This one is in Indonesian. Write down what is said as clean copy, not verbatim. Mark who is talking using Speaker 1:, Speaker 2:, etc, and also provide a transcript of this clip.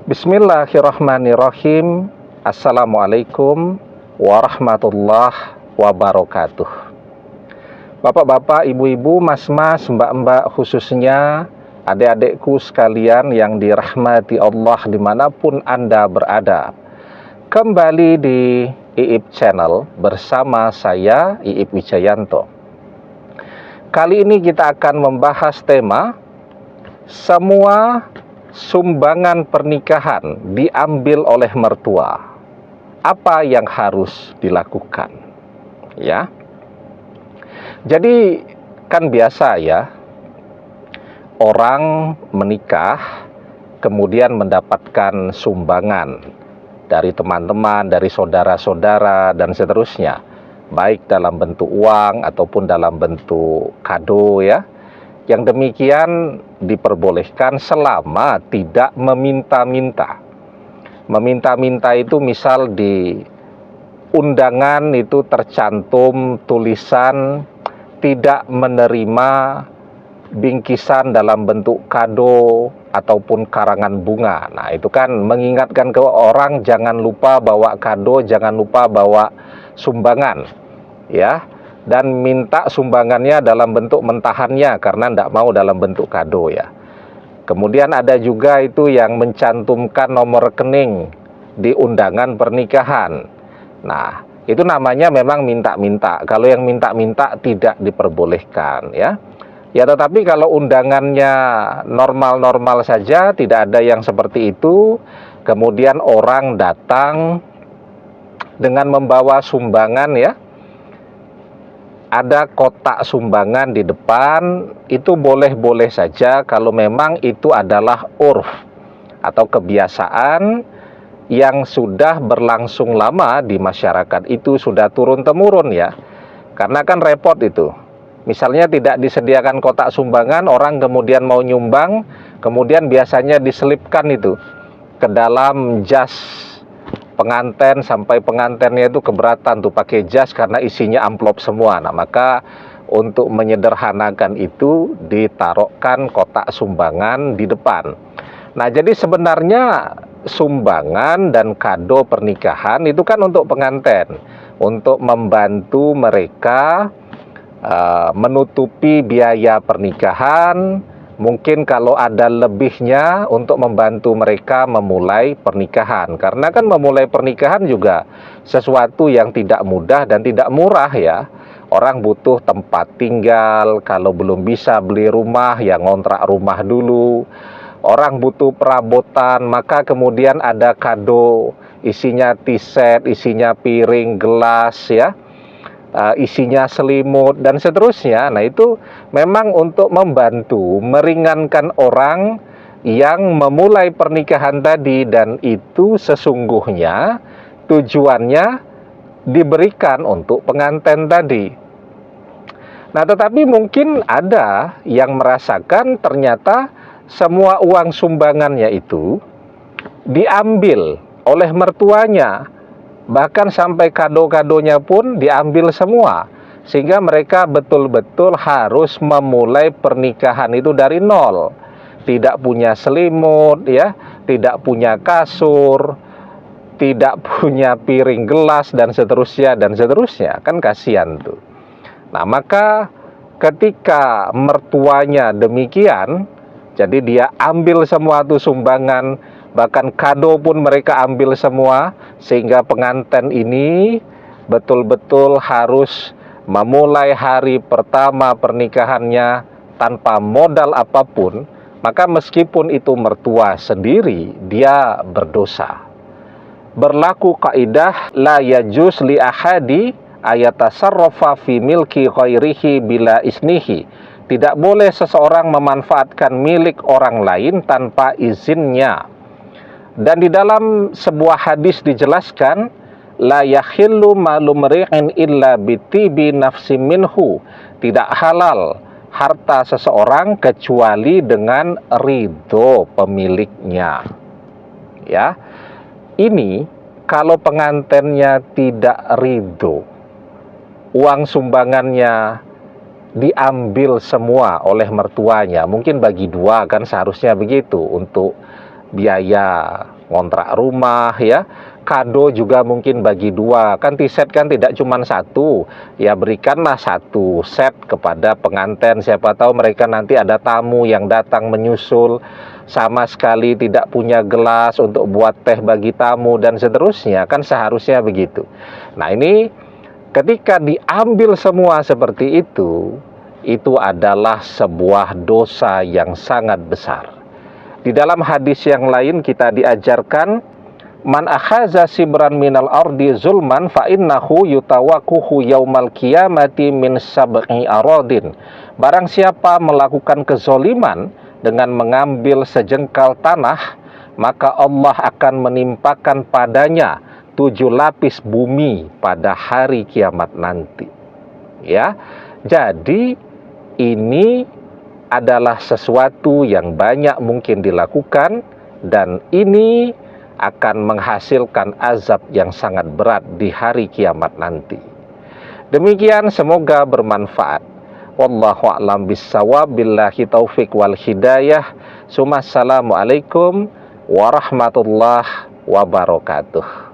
Speaker 1: Bismillahirrahmanirrahim. Assalamualaikum warahmatullahi wabarakatuh. Bapak-bapak, ibu-ibu, mas-mas, mbak-mbak, khususnya adik-adikku sekalian yang dirahmati Allah dimanapun Anda berada. Kembali di IIP Channel bersama saya, IIP Wijayanto. Kali ini kita akan membahas tema semua sumbangan pernikahan diambil oleh mertua. Apa yang harus dilakukan? Ya. Jadi kan biasa ya, orang menikah kemudian mendapatkan sumbangan dari teman-teman, dari saudara-saudara dan seterusnya, baik dalam bentuk uang ataupun dalam bentuk kado ya. Yang demikian diperbolehkan selama tidak meminta-minta. Meminta-minta itu misal di undangan itu tercantum tulisan tidak menerima bingkisan dalam bentuk kado ataupun karangan bunga. Nah, itu kan mengingatkan ke orang jangan lupa bawa kado, jangan lupa bawa sumbangan. Ya. Dan minta sumbangannya dalam bentuk mentahannya karena tidak mau dalam bentuk kado ya. Kemudian ada juga itu yang mencantumkan nomor rekening di undangan pernikahan. Nah, itu namanya memang minta-minta. Kalau yang minta-minta tidak diperbolehkan ya. Ya, tetapi kalau undangannya normal-normal saja, tidak ada yang seperti itu, kemudian orang datang dengan membawa sumbangan ya, ada kotak sumbangan di depan, itu boleh-boleh saja kalau memang itu adalah urf atau kebiasaan yang sudah berlangsung lama di masyarakat, itu sudah turun-temurun ya. Karena kan repot itu. Misalnya tidak disediakan kotak sumbangan, orang kemudian mau nyumbang, kemudian biasanya diselipkan itu ke dalam jas pengantin, sampai pengantinnya itu keberatan tuh pakai jas karena isinya amplop semua. Nah, maka untuk menyederhanakan itu ditaruhkan kotak sumbangan di depan. Nah, jadi sebenarnya sumbangan dan kado pernikahan itu kan untuk pengantin, untuk membantu mereka menutupi biaya pernikahan. Mungkin kalau ada lebihnya untuk membantu mereka memulai pernikahan. Karena kan memulai pernikahan juga sesuatu yang tidak mudah dan tidak murah ya. Orang butuh tempat tinggal, kalau belum bisa beli rumah ya ngontrak rumah dulu. Orang butuh perabotan, maka kemudian ada kado, isinya tea set, isinya piring, gelas ya. Isinya selimut dan seterusnya. Nah, itu memang untuk membantu meringankan orang yang memulai pernikahan tadi, dan itu sesungguhnya tujuannya diberikan untuk pengantin tadi. Nah, tetapi mungkin ada yang merasakan ternyata semua uang sumbangannya itu diambil oleh mertuanya. Bahkan sampai kado-kadonya pun diambil semua. Sehingga mereka betul-betul harus memulai pernikahan itu dari nol. Tidak punya selimut, ya, tidak punya kasur, tidak punya piring gelas, dan seterusnya. Kan kasihan tuh. Nah, maka ketika mertuanya demikian, jadi dia ambil semua tuh sumbangan, bahkan kado pun mereka ambil semua, sehingga pengantin ini betul-betul harus memulai hari pertama pernikahannya tanpa modal apapun. Maka meskipun itu mertua sendiri, dia berdosa. Berlaku kaidah la yajuz li ahadi ayatasarrafa fi milki ghairihi bila isnihi. Tidak boleh seseorang memanfaatkan milik orang lain tanpa izinnya. Dan di dalam sebuah hadis dijelaskan, la yahillu malu mri'in illa bitibi nafsi minhu. Tidak halal harta seseorang kecuali dengan ridho pemiliknya. Ya. Ini kalau pengantinnya tidak ridho, uang sumbangannya diambil semua oleh mertuanya, mungkin bagi dua kan seharusnya begitu, untuk biaya ngontrak rumah ya, kado juga mungkin bagi dua, kan T-set kan tidak cuma satu, ya berikanlah satu set kepada pengantin, siapa tahu mereka nanti ada tamu yang datang menyusul, sama sekali tidak punya gelas untuk buat teh bagi tamu dan seterusnya, kan seharusnya begitu. Nah ini ketika diambil semua seperti itu adalah sebuah dosa yang sangat besar. Di dalam hadis yang lain kita diajarkan, man akhaza sibran minal ardi zulman fa innahu yutawakuhu yaumal qiyamati min sab'i aradin. Barang siapa melakukan kezoliman dengan mengambil sejengkal tanah, maka Allah akan menimpakan padanya 7 lapis bumi pada hari kiamat nanti. Ya. Jadi ini adalah sesuatu yang banyak mungkin dilakukan, dan ini akan menghasilkan azab yang sangat berat di hari kiamat nanti. Demikian, semoga bermanfaat. Wallahu a'lam bissawab, billahi taufik wal hidayah. Assalamualaikum warahmatullahi wabarakatuh.